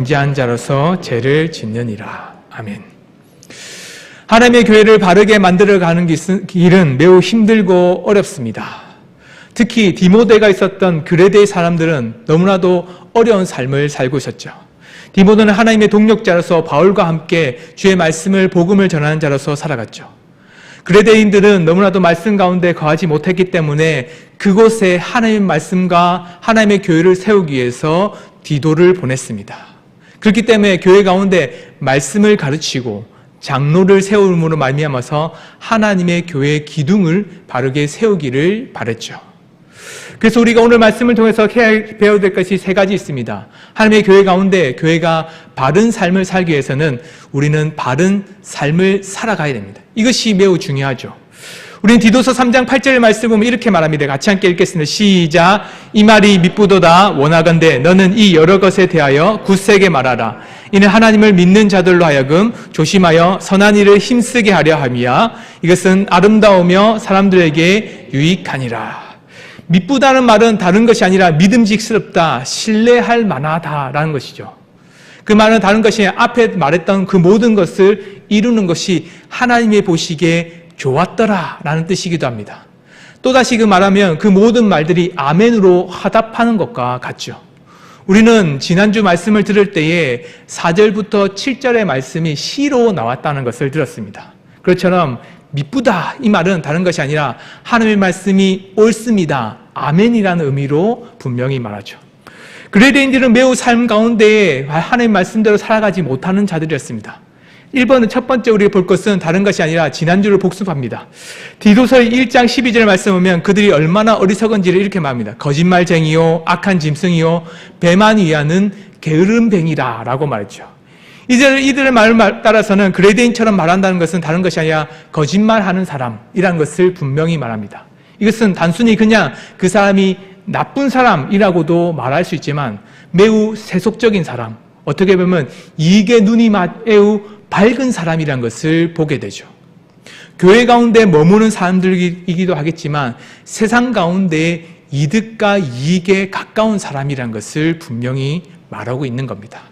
정죄한 자로서 죄를 짓느니라. 아멘. 하나님의 교회를 바르게 만들어가는 길은 매우 힘들고 어렵습니다. 특히 디모데가 있었던 그레데의 사람들은 너무나도 어려운 삶을 살고 있었죠. 디모데는 하나님의 동력자로서 바울과 함께 주의 말씀을 복음을 전하는 자로서 살아갔죠. 그레데인들은 너무나도 말씀 가운데 거하지 못했기 때문에 그곳에 하나님의 말씀과 하나님의 교회를 세우기 위해서 디도를 보냈습니다. 그렇기 때문에 교회 가운데 말씀을 가르치고 장로를 세움으로 말미암아서 하나님의 교회의 기둥을 바르게 세우기를 바랬죠. 그래서 우리가 오늘 말씀을 통해서 배워야 될 것이 세 가지 있습니다. 하나님의 교회 가운데 교회가 바른 삶을 살기 위해서는 우리는 바른 삶을 살아가야 됩니다. 이것이 매우 중요하죠. 우리는 디도서 3장 8절의 말씀을 보면 이렇게 말합니다. 같이 함께 읽겠습니다. 시작. 이 말이 미쁘도다 원하건대 너는 이 여러 것에 대하여 굳세게 말하라. 이는 하나님을 믿는 자들로 하여금 조심하여 선한 일을 힘쓰게 하려 함이야. 이것은 아름다우며 사람들에게 유익하니라. 미쁘다는 말은 다른 것이 아니라 믿음직스럽다, 신뢰할 만하다라는 것이죠. 그 말은 다른 것이 앞에 말했던 그 모든 것을 이루는 것이 하나님의 보시기에 좋았더라라는 뜻이기도 합니다. 또다시 그 말하면 그 모든 말들이 아멘으로 화답하는 것과 같죠. 우리는 지난주 말씀을 들을 때에 4절부터 7절의 말씀이 시로 나왔다는 것을 들었습니다. 그것처럼 미쁘다 이 말은 다른 것이 아니라 하나님의 말씀이 옳습니다, 아멘이라는 의미로 분명히 말하죠. 그레데인들은 매우 삶 가운데 하나님의 말씀대로 살아가지 못하는 자들이었습니다. 1번은 첫 번째 우리가 볼 것은 다른 것이 아니라 지난주를 복습합니다. 디도서의 1장 12절 말씀 보면 그들이 얼마나 어리석은지를 이렇게 말합니다. 거짓말쟁이요 악한 짐승이요 배만 위하는 게으름뱅이라 라고 말했죠. 이들의 말을 따라서는 그레데인처럼 말한다는 것은 다른 것이 아니라 거짓말하는 사람이라는 것을 분명히 말합니다. 이것은 단순히 그냥 그 사람이 나쁜 사람이라고도 말할 수 있지만 매우 세속적인 사람, 어떻게 보면 이익의 눈이 매우 밝은 사람이라는 것을 보게 되죠. 교회 가운데 머무는 사람들이기도 하겠지만 세상 가운데 이득과 이익에 가까운 사람이라는 것을 분명히 말하고 있는 겁니다.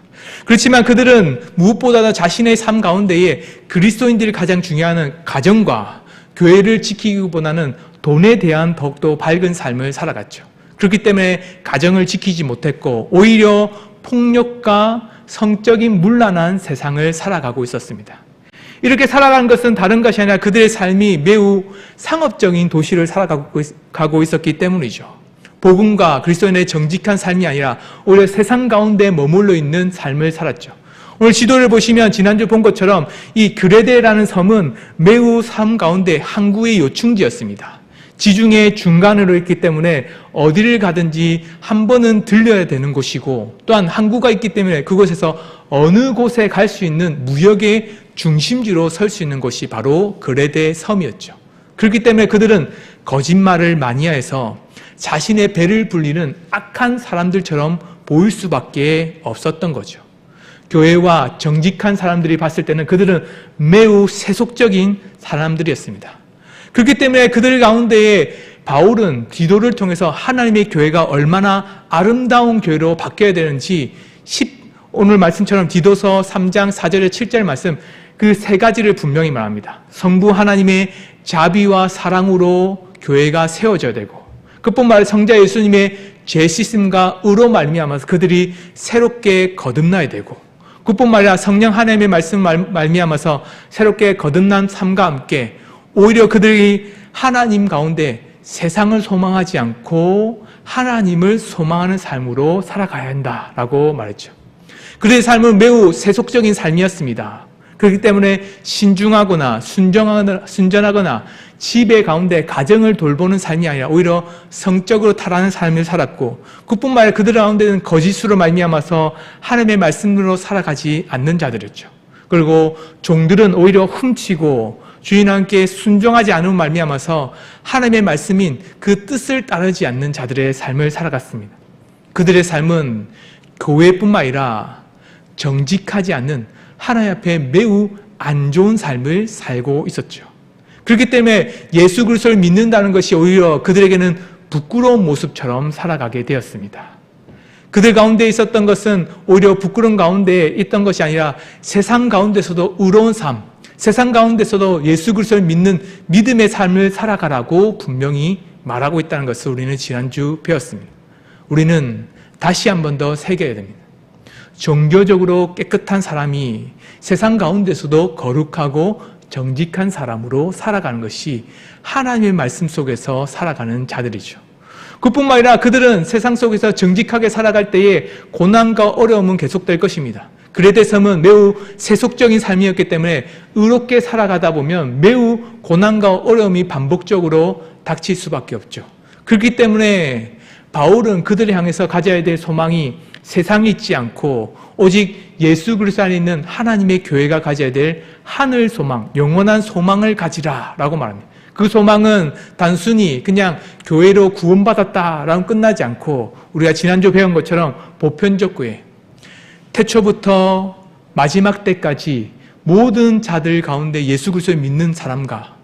그렇지만 그들은 무엇보다도 자신의 삶 가운데에 그리스도인들이 가장 중요한 가정과 교회를 지키기보다는 돈에 대한 더욱더 밝은 삶을 살아갔죠. 그렇기 때문에 가정을 지키지 못했고 오히려 폭력과 성적인 문란한 세상을 살아가고 있었습니다. 이렇게 살아가는 것은 다른 것이 아니라 그들의 삶이 매우 상업적인 도시를 살아가고 있었기 때문이죠. 복음과 그리스도인의 정직한 삶이 아니라 오히려 세상 가운데 머물러 있는 삶을 살았죠. 오늘 지도를 보시면 지난주 본 것처럼 이 그레데라는 섬은 매우 삶 가운데 항구의 요충지였습니다. 지중해 중간으로 있기 때문에 어디를 가든지 한 번은 들려야 되는 곳이고 또한 항구가 있기 때문에 그곳에서 어느 곳에 갈 수 있는 무역의 중심지로 설 수 있는 곳이 바로 그레데 섬이었죠. 그렇기 때문에 그들은 거짓말을 많이 해서 자신의 배를 불리는 악한 사람들처럼 보일 수밖에 없었던 거죠. 교회와 정직한 사람들이 봤을 때는 그들은 매우 세속적인 사람들이었습니다. 그렇기 때문에 그들 가운데에 바울은 디도를 통해서 하나님의 교회가 얼마나 아름다운 교회로 바뀌어야 되는지 오늘 말씀처럼 디도서 3장 4절에 7절 말씀 그 세 가지를 분명히 말합니다. 성부 하나님의 자비와 사랑으로 교회가 세워져야 되고 그뿐만 아니라 성자 예수님의 죄 씻음과 의로 말미암아서 그들이 새롭게 거듭나야 되고 그뿐만 아니라 성령 하나님의 말씀 말미암아서 새롭게 거듭난 삶과 함께 오히려 그들이 하나님 가운데 세상을 소망하지 않고 하나님을 소망하는 삶으로 살아가야 한다라고 말했죠. 그들의 삶은 매우 세속적인 삶이었습니다. 그렇기 때문에 신중하거나 순전하거나 지배 가운데 가정을 돌보는 삶이 아니라 오히려 성적으로 타락하는 삶을 살았고 그뿐만 아니라 그들 가운데는 거짓으로 말미암아서 하나님의 말씀으로 살아가지 않는 자들이었죠. 그리고 종들은 오히려 훔치고 주인한테 순종하지 않은 말미암아서 하나님의 말씀인 그 뜻을 따르지 않는 자들의 삶을 살아갔습니다. 그들의 삶은 교회뿐만 아니라 정직하지 않는 하나님 앞에 매우 안 좋은 삶을 살고 있었죠. 그렇기 때문에 예수 그리스도를 믿는다는 것이 오히려 그들에게는 부끄러운 모습처럼 살아가게 되었습니다. 그들 가운데 있었던 것은 오히려 부끄러운 가운데 있던 것이 아니라 세상 가운데서도 의로운 삶, 세상 가운데서도 예수 그리스도를 믿는 믿음의 삶을 살아가라고 분명히 말하고 있다는 것을 우리는 지난주 배웠습니다. 우리는 다시 한 번 더 새겨야 됩니다. 종교적으로 깨끗한 사람이 세상 가운데서도 거룩하고 정직한 사람으로 살아가는 것이 하나님의 말씀 속에서 살아가는 자들이죠. 그뿐만 아니라 그들은 세상 속에서 정직하게 살아갈 때에 고난과 어려움은 계속될 것입니다. 그레데 섬은 매우 세속적인 삶이었기 때문에 의롭게 살아가다 보면 매우 고난과 어려움이 반복적으로 닥칠 수밖에 없죠. 그렇기 때문에 바울은 그들을 향해서 가져야 될 소망이 세상에 있지 않고 오직 예수 그리스도 안에 있는 하나님의 교회가 가져야 될 하늘 소망, 영원한 소망을 가지라 라고 말합니다. 그 소망은 단순히 그냥 교회로 구원받았다라고 끝나지 않고 우리가 지난주 배운 것처럼 보편적 구애, 태초부터 마지막 때까지 모든 자들 가운데 예수 그리스도를 믿는 사람과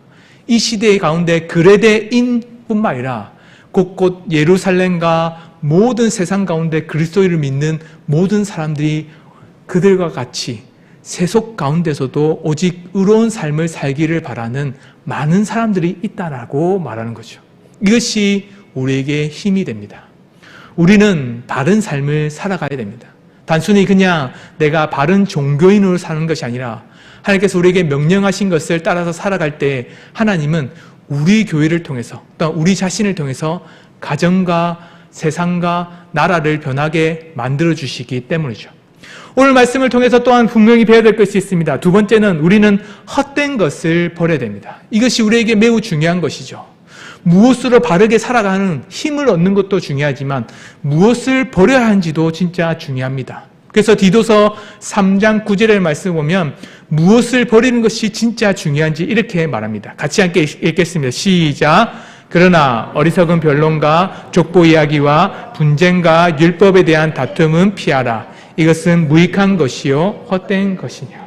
이 시대 가운데 그레데인뿐만 아니라 곳곳 예루살렘과 모든 세상 가운데 그리스도를 믿는 모든 사람들이 그들과 같이 세속 가운데서도 오직 의로운 삶을 살기를 바라는 많은 사람들이 있다라고 말하는 거죠. 이것이 우리에게 힘이 됩니다. 우리는 바른 삶을 살아가야 됩니다. 단순히 그냥 내가 바른 종교인으로 사는 것이 아니라 하나님께서 우리에게 명령하신 것을 따라서 살아갈 때 하나님은 우리 교회를 통해서 또 우리 자신을 통해서 가정과 세상과 나라를 변하게 만들어주시기 때문이죠. 오늘 말씀을 통해서 또한 분명히 배워야 될 것이 있습니다. 두 번째는 우리는 헛된 것을 버려야 됩니다. 이것이 우리에게 매우 중요한 것이죠. 무엇으로 바르게 살아가는 힘을 얻는 것도 중요하지만 무엇을 버려야 하는지도 진짜 중요합니다. 그래서 디도서 3장 9절의 말씀을 보면 무엇을 버리는 것이 진짜 중요한지 이렇게 말합니다. 같이 함께 읽겠습니다. 시작! 그러나 어리석은 변론과 족보 이야기와 분쟁과 율법에 대한 다툼은 피하라. 이것은 무익한 것이요 헛된 것이냐.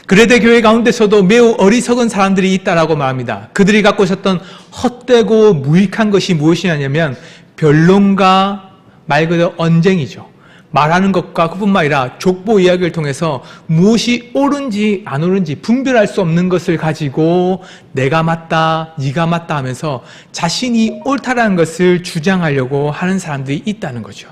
그레데 교회 가운데서도 매우 어리석은 사람들이 있다라고 말합니다. 그들이 갖고 있었던 헛되고 무익한 것이 무엇이냐면 변론과 말 그대로 언쟁이죠. 말하는 것과 그뿐만 아니라 족보 이야기를 통해서 무엇이 옳은지 안 옳은지 분별할 수 없는 것을 가지고 내가 맞다, 네가 맞다 하면서 자신이 옳다라는 것을 주장하려고 하는 사람들이 있다는 거죠.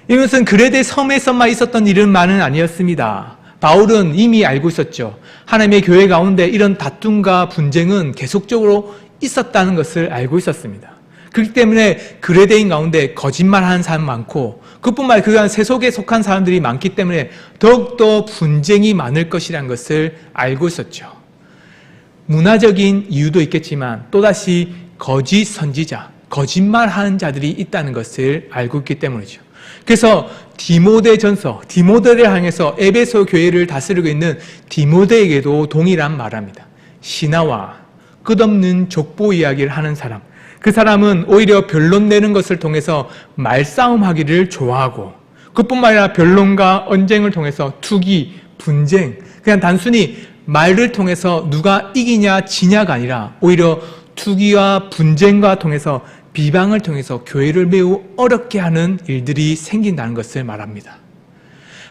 이것은 그레데 섬에서만 있었던 일은만은 아니었습니다. 바울은 이미 알고 있었죠. 하나님의 교회 가운데 이런 다툼과 분쟁은 계속적으로 있었다는 것을 알고 있었습니다. 그렇기 때문에 그레데인 가운데 거짓말하는 사람 많고 그뿐만 아니라 그 세속에 속한 사람들이 많기 때문에 더욱더 분쟁이 많을 것이라는 것을 알고 있었죠. 문화적인 이유도 있겠지만 또다시 거짓 선지자, 거짓말하는 자들이 있다는 것을 알고 있기 때문이죠. 그래서 디모데전서, 디모데를 향해서 에베소 교회를 다스리고 있는 디모데에게도 동일한 말을 합니다. 신하와 끝없는 족보 이야기를 하는 사람, 그 사람은 오히려 변론 내는 것을 통해서 말싸움하기를 좋아하고 그뿐만 아니라 변론과 언쟁을 통해서 투기, 분쟁, 그냥 단순히 말을 통해서 누가 이기냐 지냐가 아니라 오히려 투기와 분쟁과 통해서 비방을 통해서 교회를 매우 어렵게 하는 일들이 생긴다는 것을 말합니다.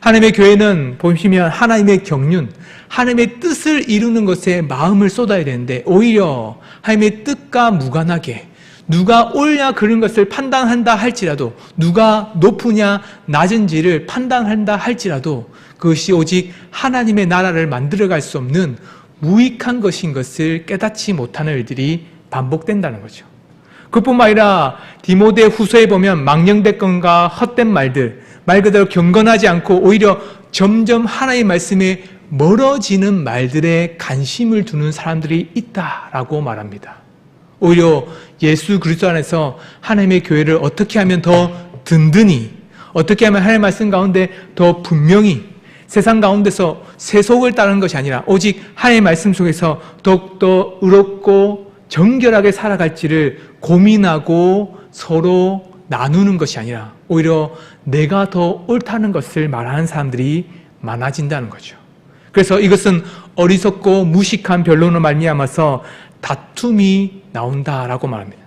하나님의 교회는 보시면 하나님의 경륜, 하나님의 뜻을 이루는 것에 마음을 쏟아야 되는데 오히려 하나님의 뜻과 무관하게 누가 옳냐 그런 것을 판단한다 할지라도 누가 높으냐 낮은지를 판단한다 할지라도 그것이 오직 하나님의 나라를 만들어갈 수 없는 무익한 것인 것을 깨닫지 못하는 일들이 반복된다는 거죠. 그뿐만 아니라 디모데 후서에 보면 망령대건과 헛된 말들, 말 그대로 경건하지 않고 오히려 점점 하나님의 말씀에 멀어지는 말들에 관심을 두는 사람들이 있다라고 말합니다. 오히려 예수 그리스도 안에서 하나님의 교회를 어떻게 하면 더 든든히, 어떻게 하면 하나님의 말씀 가운데 더 분명히 세상 가운데서 세속을 따르는 것이 아니라 오직 하나님의 말씀 속에서 더욱더 의롭고 정결하게 살아갈지를 고민하고 서로 나누는 것이 아니라 오히려 내가 더 옳다는 것을 말하는 사람들이 많아진다는 거죠. 그래서 이것은 어리석고 무식한 변론으로 말미암아서 다툼이 나온다라고 말합니다.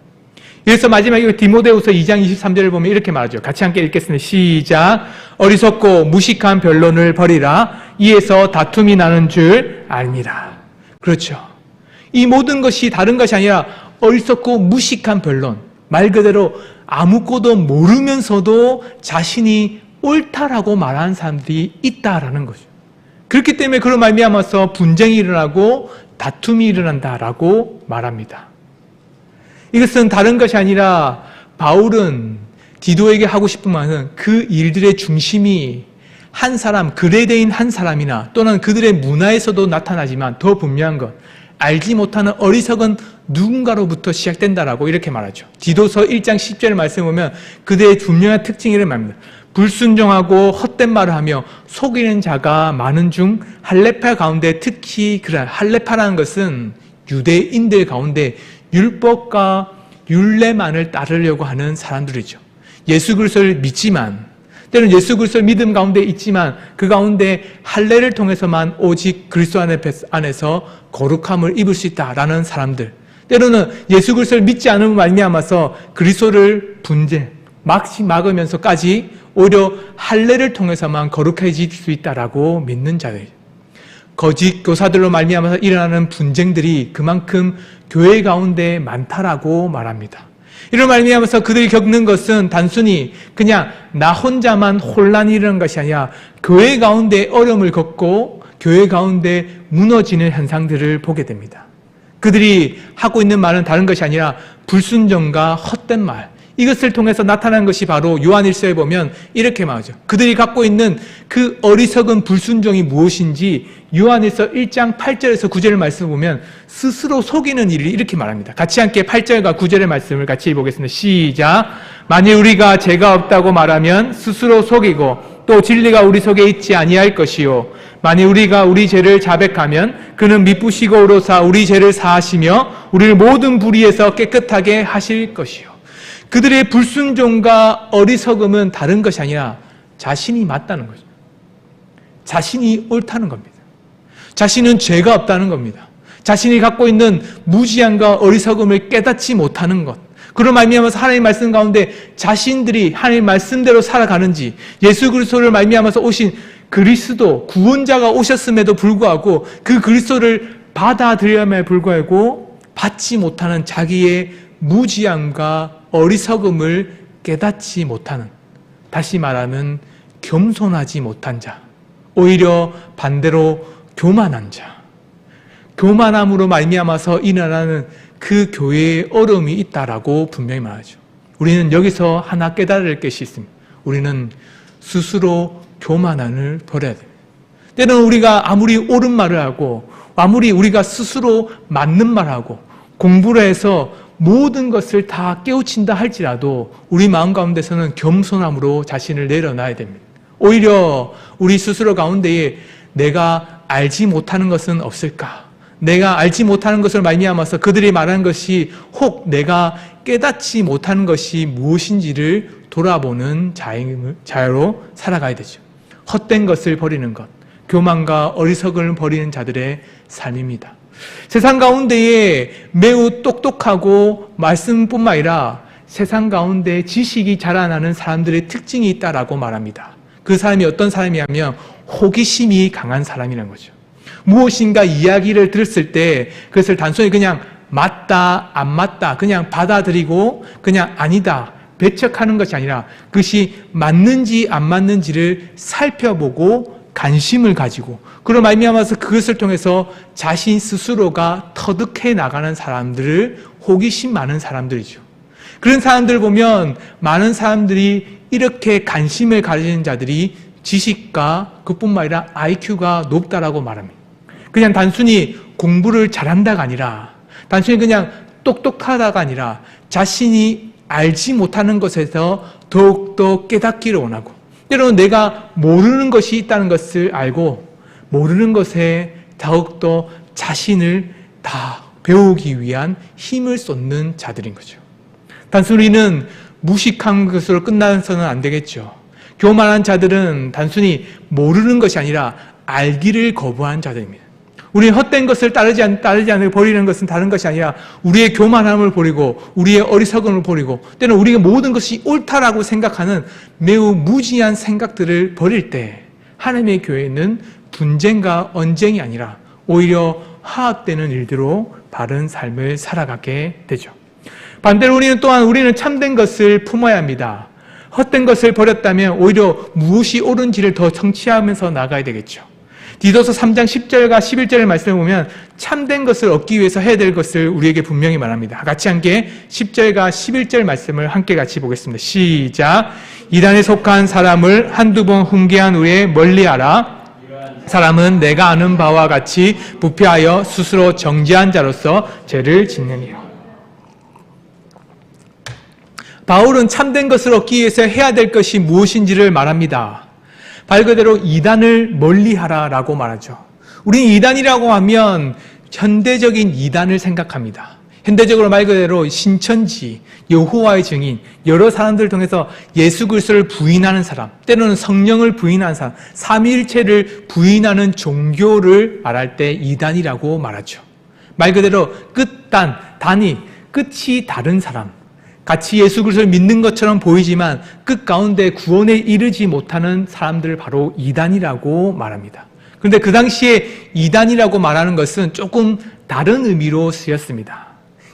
그래서 마지막에 디모데후서 2장 23절을 보면 이렇게 말하죠. 같이 함께 읽겠습니다. 시작. 어리석고 무식한 변론을 버리라. 이에서 다툼이 나는 줄 아니라. 그렇죠. 이 모든 것이 다른 것이 아니라 어리석고 무식한 변론. 말 그대로 아무것도 모르면서도 자신이 옳다라고 말하는 사람들이 있다라는 거죠. 그렇기 때문에 그런 말미암아서 분쟁이 일어나고 다툼이 일어난다라고 말합니다. 이것은 다른 것이 아니라 바울은 디도에게 하고 싶은 말은 그 일들의 중심이 한 사람, 그레데인 한 사람이나 또는 그들의 문화에서도 나타나지만 더 분명한 것, 알지 못하는 어리석은 누군가로부터 시작된다라고 이렇게 말하죠. 디도서 1장 10절 말씀을 보면 그들의 분명한 특징을 말합니다. 불순종하고 헛된 말을 하며 속이는 자가 많은 중 할레파 가운데 특히 할레파라는 것은 유대인들 가운데 율법과 율례만을 따르려고 하는 사람들이죠. 예수 그리스도를 믿지만 때로는 예수 그리스도를 믿음 가운데 있지만 그 가운데 할례를 통해서만 오직 그리스도 안에서 거룩함을 입을 수 있다라는 사람들, 때로는 예수 그리스도를 믿지 않음을 말미암아서 그리스도를 막으면서까지 오히려 할례를 통해서만 거룩해질 수 있다라고 믿는 자들, 거짓 교사들로 말미암아서 일어나는 분쟁들이 그만큼 교회 가운데 많다라고 말합니다. 이런 말미암아서 그들이 겪는 것은 단순히 그냥 나 혼자만 혼란이 일어나는 것이 아니라 교회 가운데 어려움을 겪고 교회 가운데 무너지는 현상들을 보게 됩니다. 그들이 하고 있는 말은 다른 것이 아니라 불순종과 헛된 말, 이것을 통해서 나타난 것이 바로 요한일서에 보면 이렇게 말하죠. 그들이 갖고 있는 그 어리석은 불순종이 무엇인지 요한일서 1장 8절에서 9절의 말씀을 보면 스스로 속이는 일을 이렇게 말합니다. 같이 함께 8절과 9절의 말씀을 같이 보겠습니다. 시작. 만일 우리가 죄가 없다고 말하면 스스로 속이고 또 진리가 우리 속에 있지 아니할 것이요. 만일 우리가 우리 죄를 자백하면 그는 미쁘시고 오로사 우리 죄를 사하시며 우리를 모든 불의에서 깨끗하게 하실 것이요. 그들의 불순종과 어리석음은 다른 것이 아니라 자신이 맞다는 거죠. 자신이 옳다는 겁니다. 자신은 죄가 없다는 겁니다. 자신이 갖고 있는 무지함과 어리석음을 깨닫지 못하는 것. 그런 말미암아서 하나님의 말씀 가운데 자신들이 하나님의 말씀대로 살아가는지, 예수 그리스도를 말미암아서 오신 그리스도 구원자가 오셨음에도 불구하고 그 그리스도를 받아들여야만 불구하고 받지 못하는 자기의 무지함과 어리석음을 깨닫지 못하는, 다시 말하면 겸손하지 못한 자, 오히려 반대로 교만한 자, 교만함으로 말미암아서 일어나는 그 교회에 어려움이 있다라고 분명히 말하죠. 우리는 여기서 하나 깨달을 것이 있습니다. 우리는 스스로 교만함을 버려야 됩니다. 때로는 우리가 아무리 옳은 말을 하고 아무리 우리가 스스로 맞는 말을 하고 공부를 해서 모든 것을 다 깨우친다 할지라도 우리 마음 가운데서는 겸손함으로 자신을 내려놔야 됩니다. 오히려 우리 스스로 가운데에 내가 알지 못하는 것은 없을까? 내가 알지 못하는 것을 말미암아서 그들이 말하는 것이 혹 내가 깨닫지 못하는 것이 무엇인지를 돌아보는 자유로 살아가야 되죠. 헛된 것을 버리는 것, 교만과 어리석음을 버리는 자들의 삶입니다. 세상 가운데에 매우 똑똑하고 말씀뿐만 아니라 세상 가운데 지식이 자라나는 사람들의 특징이 있다라고 말합니다. 그 사람이 어떤 사람이냐면 호기심이 강한 사람이라는 거죠. 무엇인가 이야기를 들었을 때 그것을 단순히 그냥 맞다, 안 맞다, 그냥 받아들이고 그냥 아니다, 배척하는 것이 아니라 그것이 맞는지 안 맞는지를 살펴보고 관심을 가지고 그런 말미암아서 그것을 통해서 자신 스스로가 터득해 나가는 사람들을 호기심 많은 사람들이죠. 그런 사람들을 보면 많은 사람들이 이렇게 관심을 가지는 자들이 지식과 그뿐만 아니라 IQ가 높다라고 말합니다. 그냥 단순히 공부를 잘한다가 아니라 단순히 그냥 똑똑하다가 아니라 자신이 알지 못하는 것에서 더욱더 깨닫기를 원하고 때로는 내가 모르는 것이 있다는 것을 알고 모르는 것에 더욱더 자신을 다 배우기 위한 힘을 쏟는 자들인 거죠. 단순히는 무식한 것으로 끝나서는 안 되겠죠. 교만한 자들은 단순히 모르는 것이 아니라 알기를 거부한 자들입니다. 우리는 헛된 것을 따르지 않고 버리는 것은 다른 것이 아니라 우리의 교만함을 버리고 우리의 어리석음을 버리고 때는 우리가 모든 것이 옳다라고 생각하는 매우 무지한 생각들을 버릴 때 하나님의 교회는 분쟁과 언쟁이 아니라 오히려 화합되는 일들로 바른 삶을 살아가게 되죠. 반대로 우리는 참된 것을 품어야 합니다. 헛된 것을 버렸다면 오히려 무엇이 옳은지를 더 성취하면서 나가야 되겠죠. 디도서 3장 10절과 11절의 말씀을 보면 참된 것을 얻기 위해서 해야 될 것을 우리에게 분명히 말합니다. 같이 함께 10절과 11절 말씀을 함께 같이 보겠습니다. 시작. 이단에 속한 사람을 한두 번 훈계한 후에 멀리하라. 사람은 내가 아는 바와 같이 부패하여 스스로 정죄한 자로서 죄를 짓느니라. 바울은 참된 것을 얻기 위해서 해야 될 것이 무엇인지를 말합니다. 말 그대로 이단을 멀리하라라고 말하죠. 우리는 이단이라고 하면 현대적인 이단을 생각합니다. 현대적으로 말 그대로 신천지, 여호와의 증인, 여러 사람들을 통해서 예수 그리스도를 부인하는 사람, 때로는 성령을 부인하는 사람, 삼위일체를 부인하는 종교를 말할 때 이단이라고 말하죠. 말 그대로 단위, 끝이 다른 사람, 같이 예수 그리스도를 믿는 것처럼 보이지만 끝 가운데 구원에 이르지 못하는 사람들을 바로 이단이라고 말합니다. 그런데 그 당시에 이단이라고 말하는 것은 조금 다른 의미로 쓰였습니다.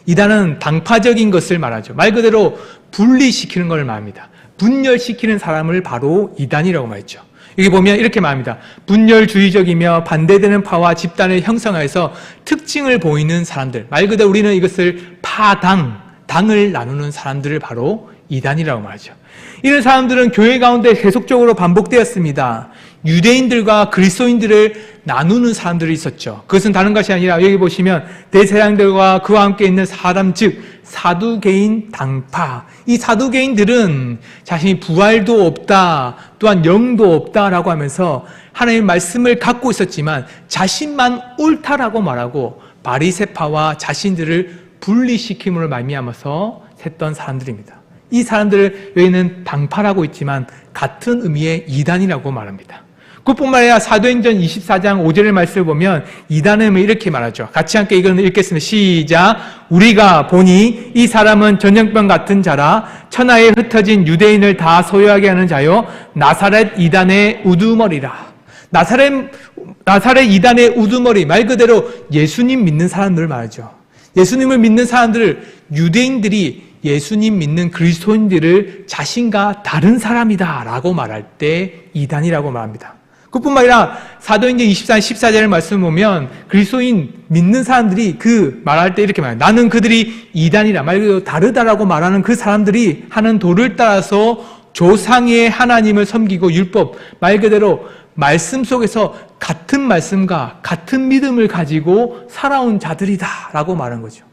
이단은 당파적인 것을 말하죠. 말 그대로 분리시키는 것을 말합니다. 분열시키는 사람을 바로 이단이라고 말했죠. 여기 보면 이렇게 말합니다. 분열주의적이며 반대되는 파와 집단을 형성하여서 특징을 보이는 사람들. 말 그대로 우리는 이것을 당을 나누는 사람들을 바로 이단이라고 말하죠. 이런 사람들은 교회 가운데 계속적으로 반복되었습니다. 유대인들과 그리스도인들을 나누는 사람들이 있었죠. 그것은 다른 것이 아니라 여기 보시면 대제사장들과 그와 함께 있는 사람, 즉 사두개인 당파. 이 사두개인들은 자신이 부활도 없다, 또한 영도 없다라고 하면서 하나님의 말씀을 갖고 있었지만 자신만 옳다라고 말하고 바리새파와 자신들을 분리시킴으로 말미암아서 샜던 사람들입니다. 이 사람들을 여기는 당파라고 있지만 같은 의미의 이단이라고 말합니다. 그뿐만 아니라 사도행전 24장 5절의 말씀을 보면 이단의 의미 이렇게 말하죠. 같이 함께 이거는 읽겠습니다. 시작. 우리가 보니 이 사람은 전염병 같은 자라 천하에 흩어진 유대인을 다 소유하게 하는 자요 나사렛 이단의 우두머리라. 나사렛 이단의 우두머리, 말 그대로 예수님 믿는 사람들을 말하죠. 예수님을 믿는 사람들을, 유대인들이 예수님 믿는 그리스도인들을 자신과 다른 사람이다 라고 말할 때 이단이라고 말합니다. 그뿐만 아니라 사도행전 24장 14절의 말씀을 보면 그리스도인 믿는 사람들이 그 말할 때 이렇게 말해요. 나는 그들이 이단이라, 말 그대로 다르다라고 말하는 그 사람들이 하는 도를 따라서 조상의 하나님을 섬기고 율법, 말 그대로 말씀 속에서 같은 말씀과 같은 믿음을 가지고 살아온 자들이다 라고 말한 거죠.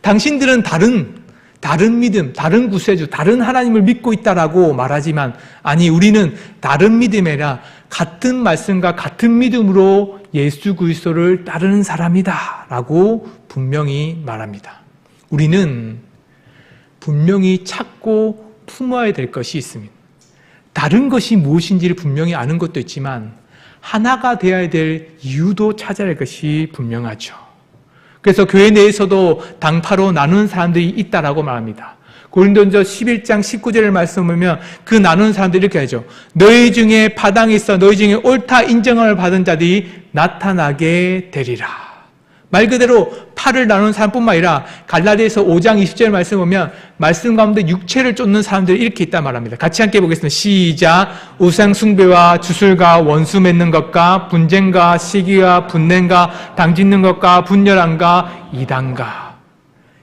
당신들은 다른 믿음, 다른 구세주, 다른 하나님을 믿고 있다라고 말하지만 아니, 우리는 다른 믿음이 아니라 같은 말씀과 같은 믿음으로 예수 그리스도를 따르는 사람이다 라고 분명히 말합니다. 우리는 분명히 찾고 품어야 될 것이 있습니다. 다른 것이 무엇인지를 분명히 아는 것도 있지만 하나가 되어야 될 이유도 찾아야 할 것이 분명하죠. 그래서 교회 내에서도 당파로 나누는 사람들이 있다라고 말합니다. 고린도전서 11장 19절을 말씀하면 그 나누는 사람들이 이렇게 하죠. 너희 중에 파당이 있어 너희 중에 옳다 인정함을 받은 자들이 나타나게 되리라. 말 그대로 팔을 나누는 사람뿐만 아니라 갈라디아서 5장 20절 말씀 보면 말씀 가운데 육체를 쫓는 사람들이 이렇게 있다 말합니다. 같이 함께 보겠습니다. 시작. 우상 숭배와 주술과 원수 맺는 것과 분쟁과 시기와 분냄과 당짓는 것과 분열함과 이단과,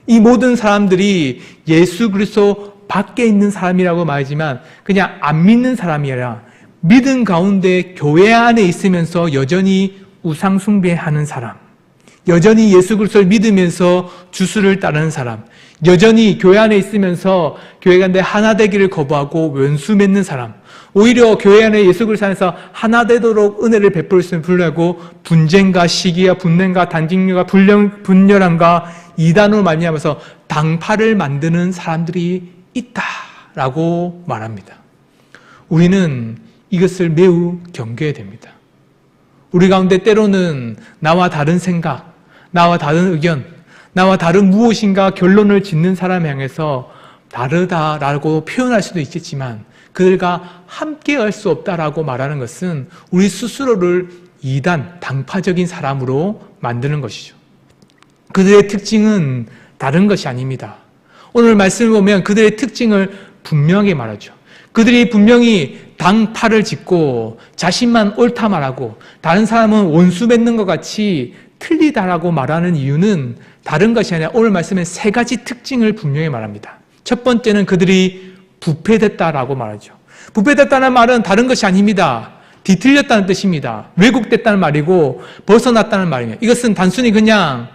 이 모든 사람들이 예수 그리스도 밖에 있는 사람이라고 말하지만 그냥 안 믿는 사람이 아니라 믿음 가운데 교회 안에 있으면서 여전히 우상 숭배하는 사람, 여전히 예수 그리스도를 믿으면서 주술을 따르는 사람, 여전히 교회 안에 있으면서 교회 가운데 하나 되기를 거부하고 원수 맺는 사람, 오히려 교회 안에 예수 그리스도 안에서 하나 되도록 은혜를 베풀 수 있음을 불구하고 분쟁과 시기와 분냄과 단직류와 분열함과 이단으로 말미암아서 당파를 만드는 사람들이 있다라고 말합니다. 우리는 이것을 매우 경계해야 됩니다. 우리 가운데 때로는 나와 다른 생각, 나와 다른 의견, 나와 다른 무엇인가 결론을 짓는 사람 향해서 다르다라고 표현할 수도 있겠지만 그들과 함께할 수 없다라고 말하는 것은 우리 스스로를 이단, 당파적인 사람으로 만드는 것이죠. 그들의 특징은 다른 것이 아닙니다. 오늘 말씀을 보면 그들의 특징을 분명히 말하죠. 그들이 분명히 당파를 짓고 자신만 옳다 말하고 다른 사람은 원수 맺는 것 같이 틀리다라고 말하는 이유는 다른 것이 아니라 오늘 말씀에 세 가지 특징을 분명히 말합니다. 첫 번째는 그들이 부패됐다라고 말하죠. 부패됐다는 말은 다른 것이 아닙니다. 뒤틀렸다는 뜻입니다. 왜곡됐다는 말이고 벗어났다는 말이에요. 이것은 단순히 그냥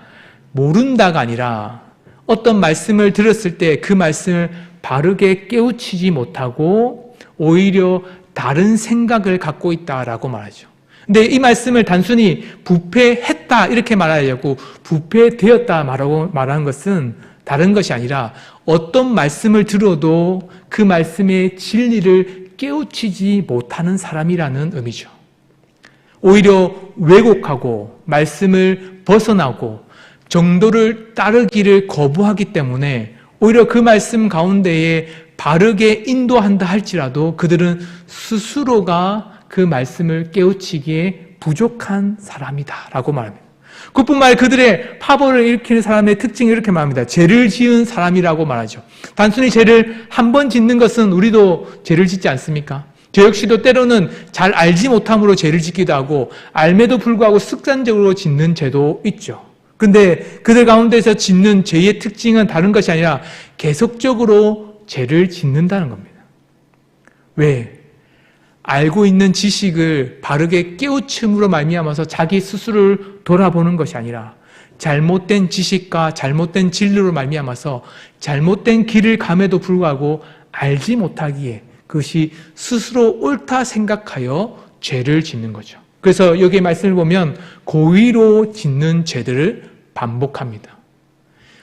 모른다가 아니라 어떤 말씀을 들었을 때 그 말씀을 바르게 깨우치지 못하고 오히려 다른 생각을 갖고 있다라고 말하죠. 근데 이 말씀을 단순히 부패했다 이렇게 말하려고 부패되었다 말하는 것은 다른 것이 아니라 어떤 말씀을 들어도 그 말씀의 진리를 깨우치지 못하는 사람이라는 의미죠. 오히려 왜곡하고 말씀을 벗어나고 정도를 따르기를 거부하기 때문에 오히려 그 말씀 가운데에 바르게 인도한다 할지라도 그들은 스스로가 그 말씀을 깨우치기에 부족한 사람이다라고 말합니다. 그뿐만 아니라 그들의 파벌을 일으키는 사람의 특징을 이렇게 말합니다. 죄를 지은 사람이라고 말하죠. 단순히 죄를 한 번 짓는 것은 우리도 죄를 짓지 않습니까? 저 역시도 때로는 잘 알지 못함으로 죄를 짓기도 하고 알매도 불구하고 습관적으로 짓는 죄도 있죠. 근데 그들 가운데서 짓는 죄의 특징은 다른 것이 아니라 계속적으로 죄를 짓는다는 겁니다. 왜? 알고 있는 지식을 바르게 깨우침으로 말미암아서 자기 스스로를 돌아보는 것이 아니라 잘못된 지식과 잘못된 진리로 말미암아서 잘못된 길을 감에도 불구하고 알지 못하기에 그것이 스스로 옳다 생각하여 죄를 짓는 거죠. 그래서 여기 말씀을 보면 고의로 짓는 죄들을 반복합니다.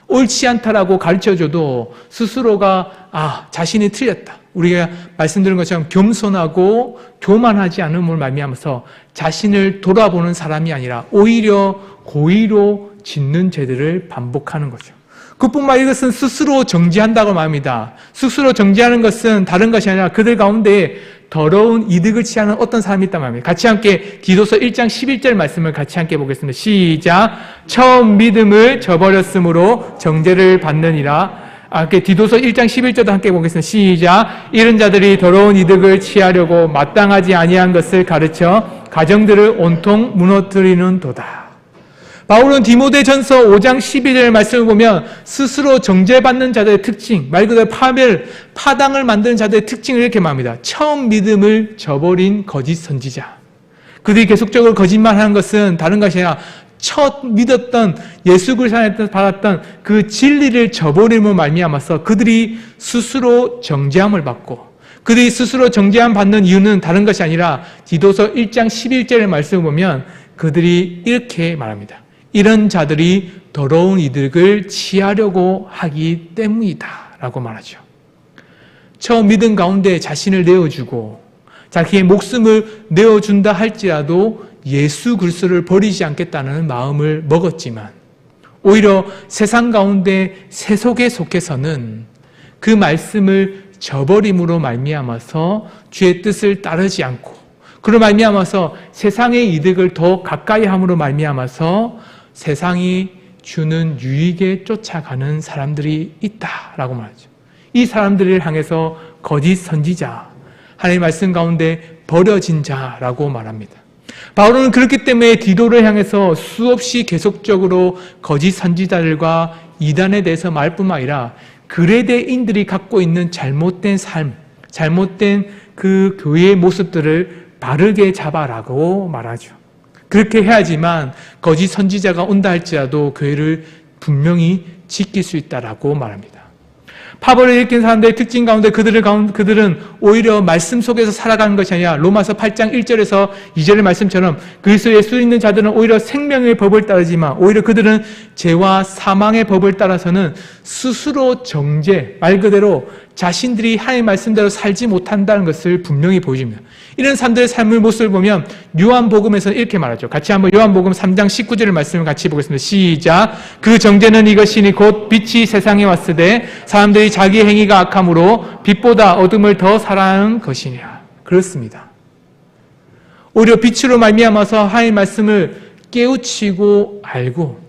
옳지 않다라고 가르쳐줘도 스스로가 자신이 틀렸다. 우리가 말씀드린 것처럼 겸손하고 교만하지 않음을 말미암아서 자신을 돌아보는 사람이 아니라 오히려 고의로 짓는 죄들을 반복하는 거죠. 그뿐만 아니라 이것은 스스로 정죄한다고 말합니다. 스스로 정죄하는 것은 다른 것이 아니라 그들 가운데 더러운 이득을 취하는 어떤 사람이 있단 말입니다. 같이 함께 디도서 1장 11절 말씀을 같이 함께 보겠습니다. 시작. 처음 믿음을 저버렸으므로 정죄를 받느니라. 디도서 1장 11절도 함께 보겠습니다. 시작. 이런 자들이 더러운 이득을 취하려고 마땅하지 아니한 것을 가르쳐 가정들을 온통 무너뜨리는 도다. 바울은 디모데전서 5장 12절 말씀을 보면 스스로 정죄받는 자들의 특징, 말 그대로 파당을 만드는 자들의 특징을 이렇게 말합니다. 처음 믿음을 저버린 거짓 선지자. 그들이 계속적으로 거짓말하는 것은 다른 것이 아니라 첫 믿었던 예수 그리스도를 받았던 그 진리를 저버림으로 말미암아서 그들이 스스로 정죄함을 받고 그들이 스스로 정죄함 받는 이유는 다른 것이 아니라 디도서 1장 11절의 말씀을 보면 그들이 이렇게 말합니다. 이런 자들이 더러운 이득을 취하려고 하기 때문이다 라고 말하죠. 처음 믿음 가운데 자신을 내어주고 자기의 목숨을 내어준다 할지라도 예수 그리스도를 버리지 않겠다는 마음을 먹었지만 오히려 세상 가운데 세속에 속해서는 그 말씀을 저버림으로 말미암아서 주의 뜻을 따르지 않고 그로 말미암아서 세상의 이득을 더 가까이 함으로 말미암아서 세상이 주는 유익에 쫓아가는 사람들이 있다라고 말하죠. 이 사람들을 향해서 거짓 선지자, 하나님의 말씀 가운데 버려진 자라고 말합니다. 바울은 그렇기 때문에 디도를 향해서 수없이 계속적으로 거짓 선지자들과 이단에 대해서 말 뿐만 아니라 그레데인들이 갖고 있는 잘못된 삶, 잘못된 그 교회의 모습들을 바르게 잡아라고 말하죠. 그렇게 해야지만 거짓 선지자가 온다 할지라도 교회를 분명히 지킬 수 있다라고 말합니다. 파벌을 일으킨 사람들의 특징 가운데 그들은 오히려 말씀 속에서 살아가는 것이 아니라 로마서 8장 1절에서 2절의 말씀처럼 그리스도 예수 있는 자들은 오히려 생명의 법을 따르지만 오히려 그들은 죄와 사망의 법을 따라서는 스스로 정죄, 말 그대로 자신들이 하나님의 말씀대로 살지 못한다는 것을 분명히 보여줍니다. 이런 사람들의 삶의 모습을 보면 요한복음에서는 이렇게 말하죠. 같이 한번 요한복음 3장 19절의 말씀을 같이 보겠습니다. 시작. 그 정죄는 이것이니 곧 빛이 세상에 왔으되 사람들이 자기 행위가 악함으로 빛보다 어둠을 더 사랑하는 것이냐. 그렇습니다. 오히려 빛으로 말미암아서 하나님의 말씀을 깨우치고 알고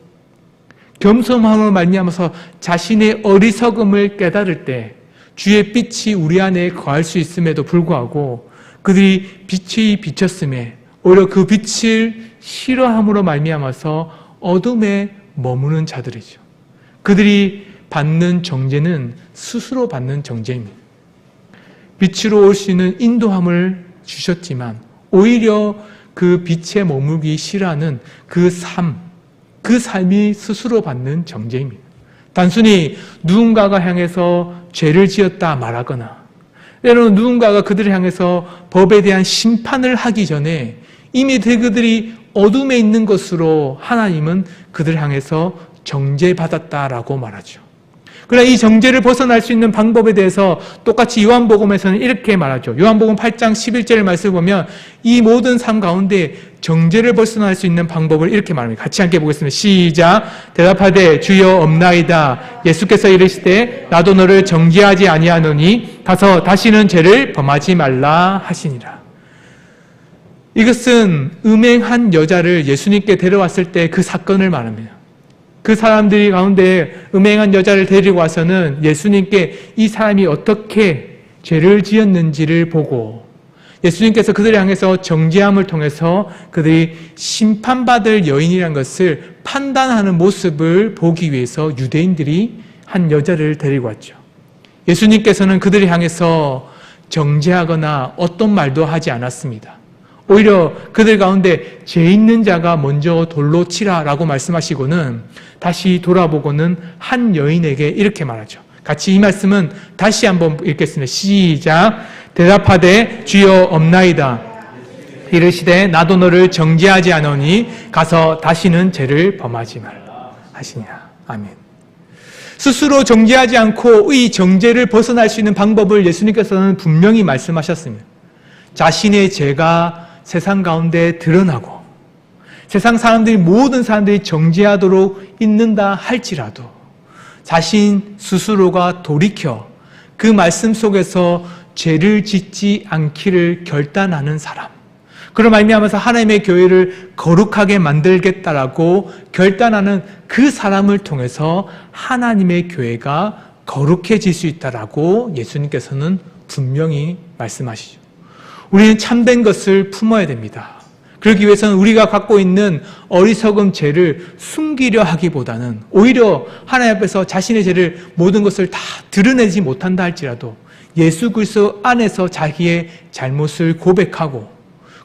겸손함으로 말미암아서 자신의 어리석음을 깨달을 때 주의 빛이 우리 안에 거할 수 있음에도 불구하고 그들이 빛이 비쳤음에 오히려 그 빛을 싫어함으로 말미암아서 어둠에 머무는 자들이죠. 그들이 받는 정죄는 스스로 받는 정죄입니다. 빛으로 올 수 있는 인도함을 주셨지만 오히려 그 빛에 머물기 싫어하는 그 삶이 스스로 받는 정죄입니다. 단순히 누군가가 향해서 죄를 지었다 말하거나 때로는 누군가가 그들을 향해서 법에 대한 심판을 하기 전에 이미 그들이 어둠에 있는 것으로 하나님은 그들을 향해서 정죄받았다라고 말하죠. 그러나 이 정죄를 벗어날 수 있는 방법에 대해서 똑같이 요한복음에서는 이렇게 말하죠. 요한복음 8장 11절의 말씀을 보면 이 모든 삶 가운데 정죄를 벗어날 수 있는 방법을 이렇게 말합니다. 같이 함께 보겠습니다. 시작. 대답하되 주여 없나이다. 예수께서 이르시되 나도 너를 정죄하지 아니하노니 가서 다시는 죄를 범하지 말라 하시니라. 이것은 음행한 여자를 예수님께 데려왔을 때 그 사건을 말합니다. 그 사람들이 가운데 음행한 여자를 데리고 와서는 예수님께 이 사람이 어떻게 죄를 지었는지를 보고 예수님께서 그들을 향해서 정죄함을 통해서 그들이 심판받을 여인이라는 것을 판단하는 모습을 보기 위해서 유대인들이 한 여자를 데리고 왔죠. 예수님께서는 그들을 향해서 정죄하거나 어떤 말도 하지 않았습니다. 오히려 그들 가운데 죄 있는 자가 먼저 돌로 치라라고 말씀하시고는 다시 돌아보고는 한 여인에게 이렇게 말하죠. 같이 이 말씀은 다시 한번 읽겠습니다. 시작. 대답하되 주여 없나이다. 이르시되 나도 너를 정죄하지 않으니 가서 다시는 죄를 범하지 말라 하시니라. 아멘. 스스로 정죄하지 않고 이 정죄를 벗어날 수 있는 방법을 예수님께서는 분명히 말씀하셨습니다. 자신의 죄가 세상 가운데 드러나고 세상 사람들이 모든 사람들이 정죄하도록 있는다 할지라도 자신 스스로가 돌이켜 그 말씀 속에서 죄를 짓지 않기를 결단하는 사람, 그로 말미암아서 하나님의 교회를 거룩하게 만들겠다라고 결단하는 그 사람을 통해서 하나님의 교회가 거룩해질 수 있다라고 예수님께서는 분명히 말씀하시죠. 우리는 참된 것을 품어야 됩니다. 그러기 위해서는 우리가 갖고 있는 어리석은 죄를 숨기려 하기보다는 오히려 하나님 앞에서 자신의 죄를 모든 것을 다 드러내지 못한다 할지라도 예수 그리스도 안에서 자기의 잘못을 고백하고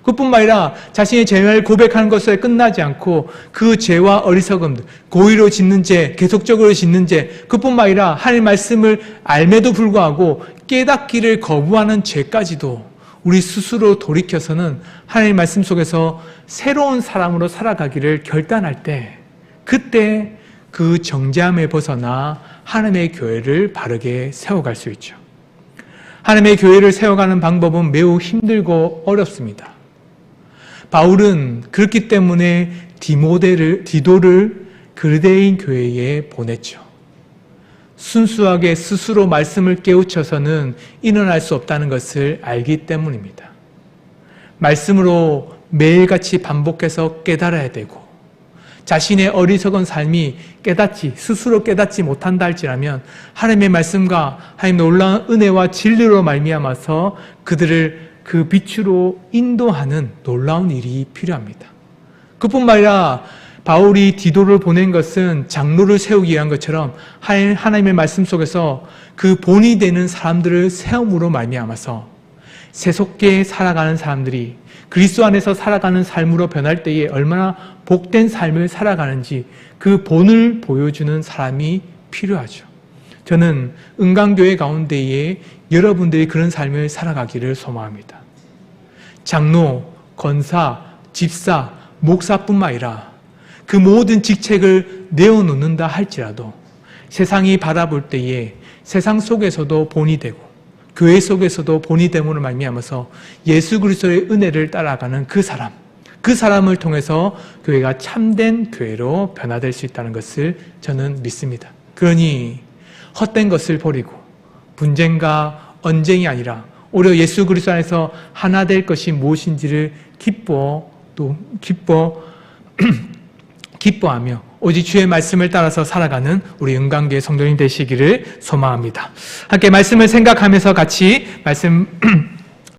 그뿐만 아니라 자신의 죄를 고백하는 것에 끝나지 않고 그 죄와 어리석음, 고의로 짓는 죄, 계속적으로 짓는 죄, 그뿐만 아니라 하나님의 말씀을 알매도 불구하고 깨닫기를 거부하는 죄까지도 우리 스스로 돌이켜서는 하나님의 말씀 속에서 새로운 사람으로 살아가기를 결단할 때 그때 그 정죄함에 벗어나 하나님의 교회를 바르게 세워갈 수 있죠. 하나님의 교회를 세워가는 방법은 매우 힘들고 어렵습니다. 바울은 그렇기 때문에 디도를 그리데인 교회에 보냈죠. 순수하게 스스로 말씀을 깨우쳐서는 일어날 수 없다는 것을 알기 때문입니다. 말씀으로 매일같이 반복해서 깨달아야 되고 자신의 어리석은 삶이 스스로 깨닫지 못한다 할지라면 하나님의 말씀과 하나님의 놀라운 은혜와 진리로 말미암아서 그들을 그 빛으로 인도하는 놀라운 일이 필요합니다. 그뿐만 아니라 바울이 디도를 보낸 것은 장로를 세우기 위한 것처럼 하나님의 말씀 속에서 그 본이 되는 사람들을 세움으로 말미암아서 세속계에 살아가는 사람들이 그리스도 안에서 살아가는 삶으로 변할 때에 얼마나 복된 삶을 살아가는지 그 본을 보여주는 사람이 필요하죠. 저는 은강교회 가운데에 여러분들이 그런 삶을 살아가기를 소망합니다. 장로, 권사, 집사, 목사뿐만 아니라 그 모든 직책을 내어놓는다 할지라도 세상이 바라볼 때에 세상 속에서도 본이 되고 교회 속에서도 본이 됨으로 말미암아서 예수 그리스도의 은혜를 따라가는 그 사람을 통해서 교회가 참된 교회로 변화될 수 있다는 것을 저는 믿습니다. 그러니 헛된 것을 버리고 분쟁과 언쟁이 아니라 오히려 예수 그리스도 안에서 하나 될 것이 무엇인지를 기뻐하며 오직 주의 말씀을 따라서 살아가는 우리 은광교회 성도님 되시기를 소망합니다. 함께 말씀을 생각하면서 같이 말씀